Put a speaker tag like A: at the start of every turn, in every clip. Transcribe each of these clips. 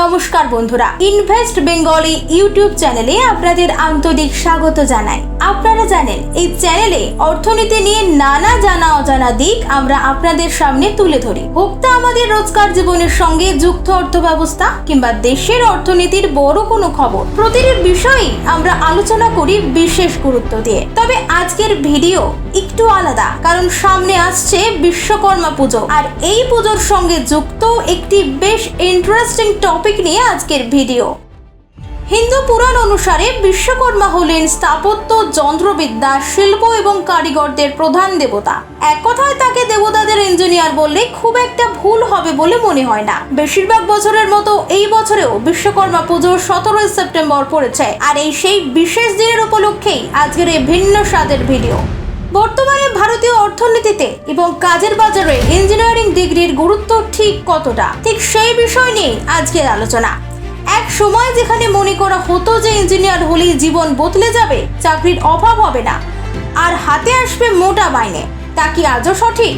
A: নমস্কার বন্ধুরা, invest Bengali YouTube চ্যানেলে আপনাদের আন্তরিক স্বাগত জানাই। আপনারা জানেন এই চ্যানেলে অর্থনীতি নিয়ে নানা জানা অজানা দিক আমরা আপনাদের সামনে তুলে ধরি। হোক তা আমাদের রোজকার জীবনের সঙ্গে যুক্ত অর্থ ব্যবস্থা কিংবা দেশের অর্থনীতির বড় কোনো খবর, প্রতিটি বিষয়ই আমরা আলোচনা করি বিশেষ গুরুত্ব দিয়ে। তবে আজকের ভিডিও একটু আলাদা, কারণ সামনে আসছে বিশ্বকর্মা পুজো, আর এই পুজোর সঙ্গে যুক্ত একটি বেশ ইন্টারেস্টিং টপিক নিয়ে আজকের ভিডিও। হিন্দু পুরাণ অনুসারে বিশ্বকর্মা হলেন স্থাপত্য, যন্ত্রবিদ্যা, শিল্প এবং কারিগরদের প্রধান দেবতা। এক কথায় তাকে দেবতাদের ইঞ্জিনিয়ার বললে খুব একটা ভুল হবে বলে মনে হয় না। বেশিরভাগ বছরের মতো এই বছরেও বিশ্বকর্মা পুজো 17 সেপ্টেম্বর পড়েছে, আর এই সেই বিশেষ দিনের উপলক্ষেই আজকের এই ভিন্ন স্বাদের ভিডিও। বর্তমানে ভারতীয় অর্থনীতিতে এবং কাজের বাজারে ইঞ্জিনিয়ারিং ডিগ্রির গুরুত্ব ঠিক কতটা, ঠিক সেই বিষয় নিয়ে আজকের আলোচনা। এক সময় যেখানে মনে করা হতো যে ইঞ্জিনিয়ার হলেই জীবন বদলে যাবে, চাকরির অভাব হবে না, আর হাতে আসবে মোটা মাইনে, তা কি আজও সঠিক,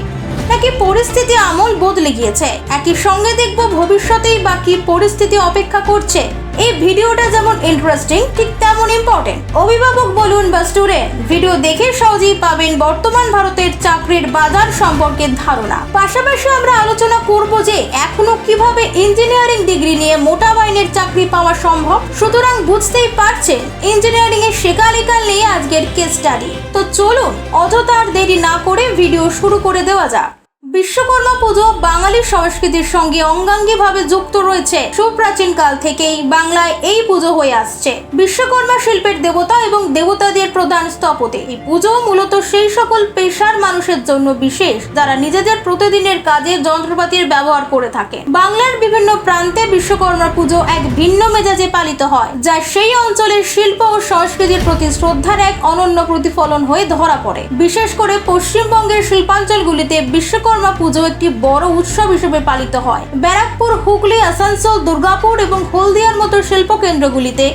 A: নাকি পরিস্থিতি আমল বদলে গিয়েছে? একই সঙ্গে দেখব ভবিষ্যতেই বা কি পরিস্থিতি অপেক্ষা করছে। এই ভিডিওটা যেমন ইন্টারেস্টিং, ঠিক তেমন ইম্পর্টেন্ট। অভিভাবক বলুন বা স্টুডেন্ট, ভিডিও দেখে সহজেই পাবেন বর্তমান ভারতের চাকরির বাজার সম্পর্কে ধারণা। পাশাপাশি আমরা আলোচনা করব যে এখনো কিভাবে ইঞ্জিনিয়ারিং ডিগ্রি নিয়ে মোটা মাইনের চাকরি পাওয়া সম্ভব। সুতরাং বুঝতেই পারছেন ইঞ্জিনিয়ারিং এর শেখালিকাল নিয়ে আজকের কেস স্টাডি। তো চলুন অযথা আর দেরি না করে ভিডিও শুরু করে দেওয়া যাক। বিশ্বকর্মা পুজো বাঙালি সংস্কৃতির সঙ্গে অঙ্গাঙ্গিভাবে যুক্ত রয়েছে। সুপ্রাচীন কাল থেকেই বাংলায় এই পুজো হয়ে আসছে। বিশ্বকর্মা শিল্পের দেবতা এবং দেবতাদের প্রধান স্থপতি। এই পুজো মূলত সেই সকল পেশার মানুষের জন্য বিশেষ যারা নিজেদের প্রতিদিনের কাজে যন্ত্রপাতির ব্যবহার করে থাকে। বাংলার বিভিন্ন প্রান্তে বিশ্বকর্মা পুজো এক ভিন্ন মেজাজে পালিত হয়, যা সেই অঞ্চলের শিল্প ও সংস্কৃতির প্রতি শ্রদ্ধার এক অনন্য প্রতিফলন হয়ে ধরা পড়ে। বিশেষ করে পশ্চিমবঙ্গের শিল্পাঞ্চলগুলিতে বিশ্বকর্মা পুজো একটি বড় উৎসব হিসেবে পালিত হয়। ব্যারাকপুর, হুগলি, আসানসোল, দুর্গাপুর এবং হলদিয়ার মতো শিল্প কেন্দ্রগুলিতে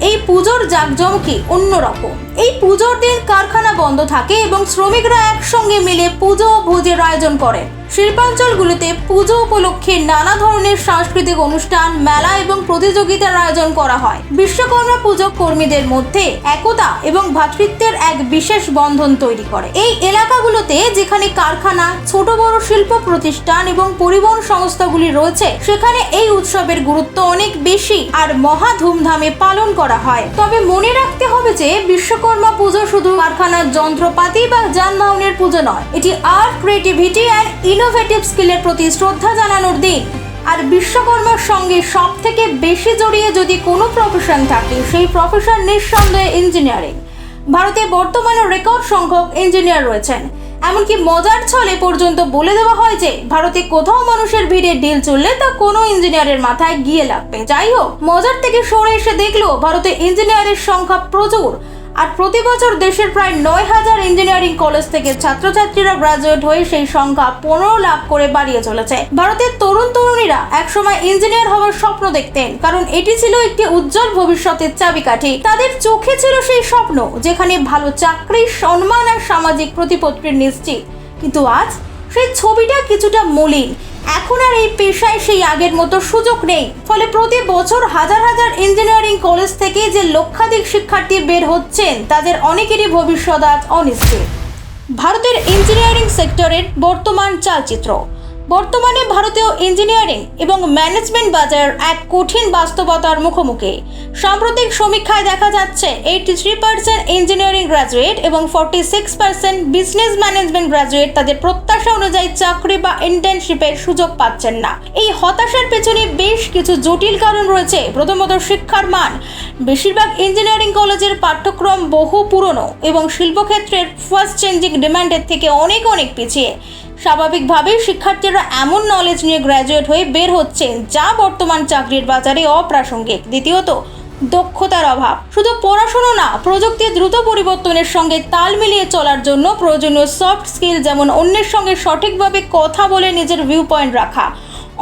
A: এই পুজোর জাঁকজমকি অন্যরকম। এই পুজোর দিন কারখানা বন্ধ থাকে এবং শ্রমিকরা একসঙ্গে মিলে পুজো ও ভোজের আয়োজন করেন। শিল্পাঞ্চলগুলিতে পুজো উপলক্ষে নানা ধরনের সাংস্কৃতিক অনুষ্ঠান, মেলা এবং প্রতিযোগিতার আয়োজন করা হয়। বিশ্বকর্মা পুজো কর্মীদের মধ্যে একতা এবং ভ্রাতৃত্বের এক বিশেষ বন্ধন তৈরি করে। এই এলাকাগুলোতে যেখানে কারখানা, ছোট বড় শিল্প প্রতিষ্ঠান এবং পরিবহন সংস্থাগুলি রয়েছে, সেখানে এই উৎসবের গুরুত্ব অনেক বেশি আর মহা ধুমধামে পালন করা হয়। তবে মনে রাখতে হবে যে বিশ্বকর্মা পুজো শুধু কারখানার যন্ত্রপাতি বা যানবাহনের পুজো নয়, এটি আর্ট, ক্রিয়েটিভিটি অ্যান্ড ইনোভেটিভ স্কিলের প্রতি শ্রদ্ধা জানানোর দিন। আর বিশ্বকর্মার সঙ্গে সব থেকে বেশি জড়িয়ে যদি কোনো প্রফেশন থাকে, সেই প্রফেশন নিঃসন্দেহে ইঞ্জিনিয়ারিং। ভারতে বর্তমানে রেকর্ড সংখ্যক ইঞ্জিনিয়ার রয়েছেন। এমনকি মজার ছলে পর্যন্ত বলে দেওয়া হয় যে ভারতে কোথাও মানুষের ভিড়ে ডিল চললে তা কোনো ইঞ্জিনিয়ারের মাথায় গিয়ে লাগবে। যাই হোক, মজার থেকে সরে এসে দেখলো ভারতে ইঞ্জিনিয়ারের সংখ্যা প্রচুর, আর প্রতি বছর দেশের প্রায় 9,000 ইঞ্জিনিয়ারিং কলেজ থেকে ছাত্রছাত্রীরা গ্রাজুয়েট হয়ে সেই সংখ্যা 15 লাখ করে বাড়িয়ে চলেছে। ভারতের তরুণ তরুণীরা একসময় ইঞ্জিনিয়ার হওয়ার স্বপ্ন দেখতেন, কারণ এটি ছিল একটি উজ্জ্বল ভবিষ্যতের চাবিকাঠি। তাদের চোখে ছিল সেই স্বপ্ন যেখানে ভালো চাকরি, সম্মান আর সামাজিক প্রতিপত্তির নিশ্চিত। কিন্তু আজ সেই ছবিটা কিছুটা মলিন। এখন আর এই পেশায় সেই আগের মতো সুযোগ নেই। ফলে প্রতি বছর হাজার হাজার ইঞ্জিনিয়ারিং কলেজ থেকে যে লক্ষাধিক শিক্ষার্থী বের হচ্ছেন, তাদের অনেকেরই ভবিষ্যৎ আজ অনিশ্চিত। ভারতের ইঞ্জিনিয়ারিং সেক্টরের বর্তমান চালচিত্র। বর্তমানে ভারতীয় ইঞ্জিনিয়ারিং এবং ম্যানেজমেন্ট বাজার এক কঠিন বাস্তবতার মুখোমুখি। সাম্প্রতিক সমীক্ষায় দেখা যাচ্ছে 83% ইঞ্জিনিয়ারিং গ্র্যাজুয়েট এবং 46% বিজনেস ম্যানেজমেন্ট গ্র্যাজুয়েট তাদের প্রত্যাশা অনুযায়ী চাকরি বা ইন্টার্নশিপের সুযোগ পাচ্ছেন না। এই হতাশার পেছনে বেশ কিছু জটিল কারণ রয়েছে। প্রথমত, শিক্ষার মান। বেশিরভাগ ইঞ্জিনিয়ারিং কলেজের পাঠ্যক্রম বহু পুরনো এবং শিল্পক্ষেত্রের ফাস্ট চেঞ্জিং ডিমান্ডের থেকে অনেক পিছিয়ে। স্বাভাবিকভাবেই শিক্ষার্থীরা এমন নলেজ নিয়ে গ্র্যাজুয়েট হয়ে বের হচ্ছেন যা বর্তমান চাকরির বাজারে অপ্রাসঙ্গিক। দ্বিতীয়ত, দক্ষতার অভাব। শুধু পড়াশোনা না, প্রযুক্তির দ্রুত পরিবর্তনের সঙ্গে তাল মিলিয়ে চলার জন্য প্রয়োজনীয় সফট স্কিল, যেমন অন্যের সঙ্গে সঠিকভাবে কথা বলে নিজের ভিউ পয়েন্ট রাখা,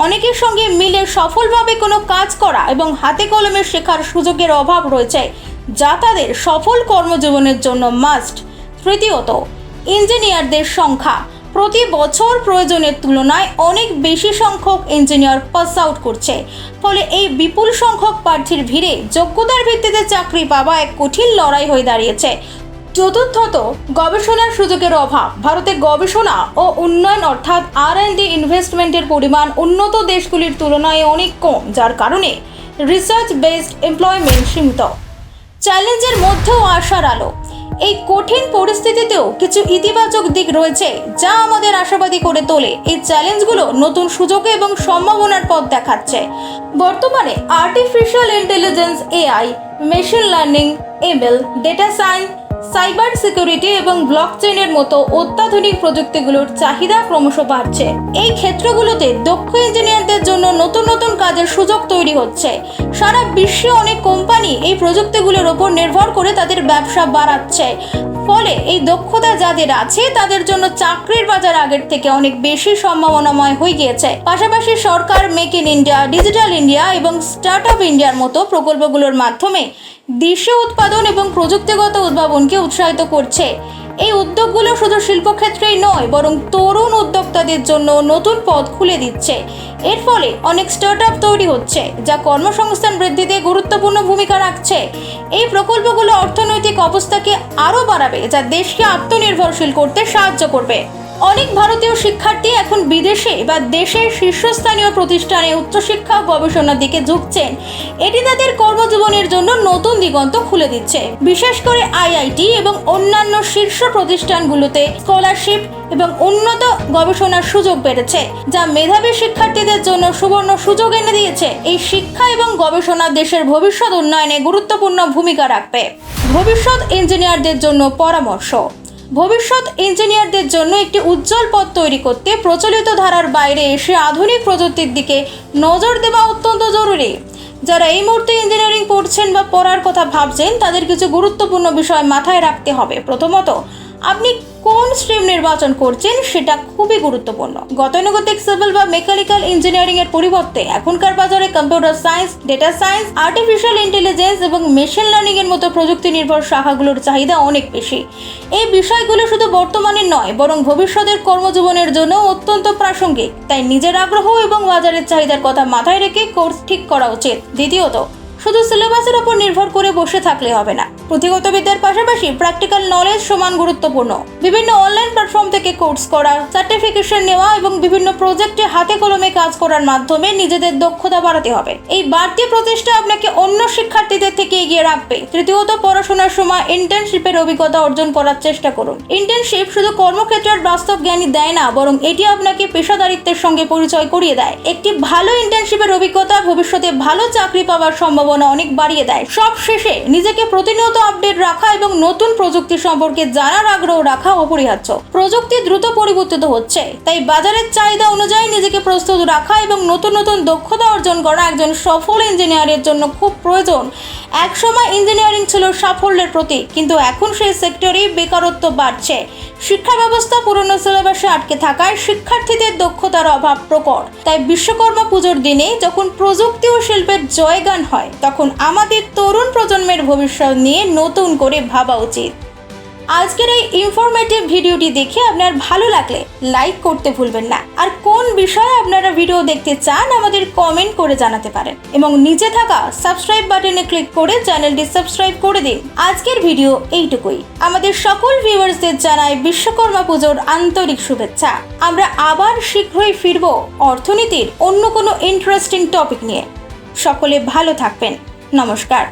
A: অনেকের সঙ্গে মিলে সফলভাবে কোনো কাজ করা এবং হাতে কলমে শেখার সুযোগের অভাব রয়েছে, যা তাদের সফল কর্মজীবনের জন্য মাস্ট। তৃতীয়ত, ইঞ্জিনিয়ারদের সংখ্যা। প্রতি বছর প্রয়োজনের তুলনায় অনেক বেশি সংখ্যক ইঞ্জিনিয়ার পাস আউট করছে। ফলে এই বিপুল সংখ্যক প্রার্থীর ভিড়ে যোগ্যতার ভিত্তিতে চাকরি পাওয়া এক কঠিন লড়াই হয়ে দাঁড়িয়েছে। চতুর্থত, গবেষণার সুযোগের অভাব। ভারতে গবেষণা ও উন্নয়ন অর্থাৎ R&D ইনভেস্টমেন্টের পরিমাণ উন্নত দেশগুলির তুলনায় অনেক কম, যার কারণে রিসার্চ বেসড এমপ্লয়মেন্ট সীমিত। চ্যালেঞ্জের মধ্যেও আশার আলো। এই কঠিন পরিস্থিতিতেও কিছু ইতিবাচক দিক রয়েছে যা আমাদের আশাবাদী করে তোলে। এই চ্যালেঞ্জগুলো নতুন সুযোগ এবং সম্ভাবনার পথ দেখাচ্ছে। বর্তমানে artificial intelligence, AI, machine learning, ML, data science, cyber security এবং ব্লকচেইনের মতো অত্যাধুনিক প্রযুক্তিগুলোর চাহিদা ক্রমশ বাড়ছে। এই ক্ষেত্রগুলোতে দক্ষ ইঞ্জিনিয়ারদের জন্য নতুন নতুন কাজের সুযোগ তৈরি হচ্ছে। সারা বিশ্বে অনেক কোম্পানি এই প্রযুক্তিগুলোর ওপর নির্ভর করে তাদের ব্যবসা বাড়াচ্ছে। ফলে এই দক্ষতা যাদের আছে তাদের জন্য চাকরির বাজার আগের থেকে অনেক বেশি সম্ভাবনাময় হয়ে গিয়েছে। পাশাপাশি সরকার make in India, digital India এবং স্টার্ট আপ ইন্ডিয়ার মতো প্রকল্পগুলোর মাধ্যমে দেশীয় উৎপাদন এবং প্রযুক্তিগত উদ্ভাবনকে উৎসাহিত করছে। এই উদ্যোগগুলো শুধু শিল্পক্ষেত্রেই নয়, বরং তরুণ উদ্যোক্তাদের জন্য নতুন পথ খুলে দিচ্ছে। এর ফলে অনেক স্টার্ট আপ তৈরি হচ্ছে যা কর্মসংস্থান বৃদ্ধিতে গুরুত্বপূর্ণ ভূমিকা রাখছে। এই প্রকল্পগুলো অর্থনৈতিক অবস্থাকে আরও বাড়াবে, যা দেশকে আত্মনির্ভরশীল করতে সাহায্য করবে। অনেক ভারতীয় শিক্ষার্থী এখন বিদেশে বা দেশের শীর্ষস্থানীয় প্রতিষ্ঠানে উচ্চশিক্ষা ও গবেষণার দিকে ঝুঁকছেন। এটি তাদের কর্মজীবনের জন্য নতুন দিগন্ত খুলে দিচ্ছে। বিশেষ করে IIT এবং অন্যান্য শীর্ষ প্রতিষ্ঠানগুলোতে স্কলারশিপ এবং উন্নত গবেষণার সুযোগ বেড়েছে, যা মেধাবী শিক্ষার্থীদের জন্য সুবর্ণ সুযোগ এনে দিয়েছে। এই শিক্ষা এবং গবেষণা দেশের ভবিষ্যৎ উন্নয়নে গুরুত্বপূর্ণ ভূমিকা রাখবে। ভবিষ্যৎ ইঞ্জিনিয়ারদের জন্য পরামর্শ। ভবিষ্যৎ ইঞ্জিনিয়ারদের জন্য একটি উজ্জ্বল পথ তৈরি করতে প্রচলিত ধারার বাইরে এসে আধুনিক প্রযুক্তির দিকে নজর দেওয়া অত্যন্ত জরুরি। যারা এই মুহূর্তে ইঞ্জিনিয়ারিং পড়ছেন বা পড়ার কথা ভাবছেন তাদের কিছু গুরুত্বপূর্ণ বিষয় মাথায় রাখতে হবে। প্রথমত, আপনি কোন স্ট্রিম নির্বাচন করছেন সেটা খুবই গুরুত্বপূর্ণ। গতানুগতিক সিভিল বা মেকানিক্যাল ইঞ্জিনিয়ারিং এর পরিবর্তে এখনকার বাজারে computer science, data science, artificial intelligence এবং মেশিন লার্নিং এর মতো প্রযুক্তি নির্ভর শাখাগুলোর চাহিদা অনেক বেশি। এই বিষয়গুলো শুধু বর্তমানে নয়, বরং ভবিষ্যতের কর্মজীবনের জন্য অত্যন্ত প্রাসঙ্গিক। তাই নিজের আগ্রহ এবং বাজারের চাহিদার কথা মাথায় রেখে কোর্স ঠিক করা উচিত। দ্বিতীয়ত, শুধু সিলেবাসের উপর নির্ভর করে বসে থাকলে হবে না। পুঁথিগত বিদ্যার পাশাপাশি প্র্যাকটিক্যাল নলেজ সমান গুরুত্বপূর্ণ। বিভিন্ন অনলাইন প্ল্যাটফর্ম থেকে কোর্স করা, সার্টিফিকেশন নেওয়া এবং বিভিন্ন প্রজেক্টে হাতে কলমে কাজ করার মাধ্যমে নিজেদের দক্ষতা বাড়াতে হবে। এই বাড়তি প্রচেষ্টা আপনাকে অন্য শিক্ষার্থীদের থেকে এগিয়ে রাখবে। তৃতীয়ত, পড়াশোনার সময় ইন্টার্নশিপের অভিজ্ঞতা অর্জন করার চেষ্টা করুন। ইন্টার্নশিপ শুধু কর্মক্ষেত্রের বাস্তব জ্ঞানই দেয় না, বরং এটি আপনাকে পেশাদারিত্বের সঙ্গে পরিচয় করিয়ে দেয়। একটি ভালো ইন্টার্নশিপের অভিজ্ঞতা ভবিষ্যতে ভালো চাকরি পাওয়ার সম্ভাবনা অনেক বাড়িয়ে দেয়। সব শেষে নিজেকে প্রতিনিয়ত আপডেট রাখা এবং নতুন প্রযুক্তি সম্পর্কে জানার আগ্রহ রাখা অপরিহার্য। প্রযুক্তি দ্রুত পরিবর্তিত হচ্ছে, তাই বাজারের চাহিদা অনুযায়ী নিজেকে প্রস্তুত রাখা এবং নতুন নতুন দক্ষতা অর্জন করা একজন সফল ইঞ্জিনিয়ারের জন্য খুব প্রয়োজন। একসময় ইঞ্জিনিয়ারিং ছিল সাফল্যের প্রতীক, কিন্তু এখন সেই সেক্টরেই বেকারত্ব বাড়ছে। শিক্ষা ব্যবস্থা পুরনো সিলেবাসে আটকে থাকায় শিক্ষার্থীদের দক্ষতার অভাব প্রকট। তাই বিশ্বকর্মা পুজোর দিনে যখন প্রযুক্তি ও শিল্পের জয়গান হয়, তখন আমাদের তরুণ প্রজন্মের ভবিষ্যৎ নিয়ে নতুন করে ভাবা উচিত। আজকের এই ইনফরমেটিভ ভিডিওটি দেখে আপনার ভালো লাগলে লাইক করতে ভুলবেন না। আর কোন বিষয়ে আপনারা ভিডিও দেখতে চান আমাদের কমেন্ট করে জানাতে পারেন এবং নিচে থাকা সাবস্ক্রাইব বাটনে ক্লিক করে চ্যানেলটি সাবস্ক্রাইব করে দিন। আজকের ভিডিও এইটুকুই। আমাদের সকল ভিউয়ার্সদের জানাই বিশ্বকর্মা পুজোর আন্তরিক শুভেচ্ছা। আমরা আবার শীঘ্রই ফিরব অর্থনীতির অন্য কোনো ইন্টারেস্টিং টপিক নিয়ে। সকলে ভালো থাকবেন। নমস্কার।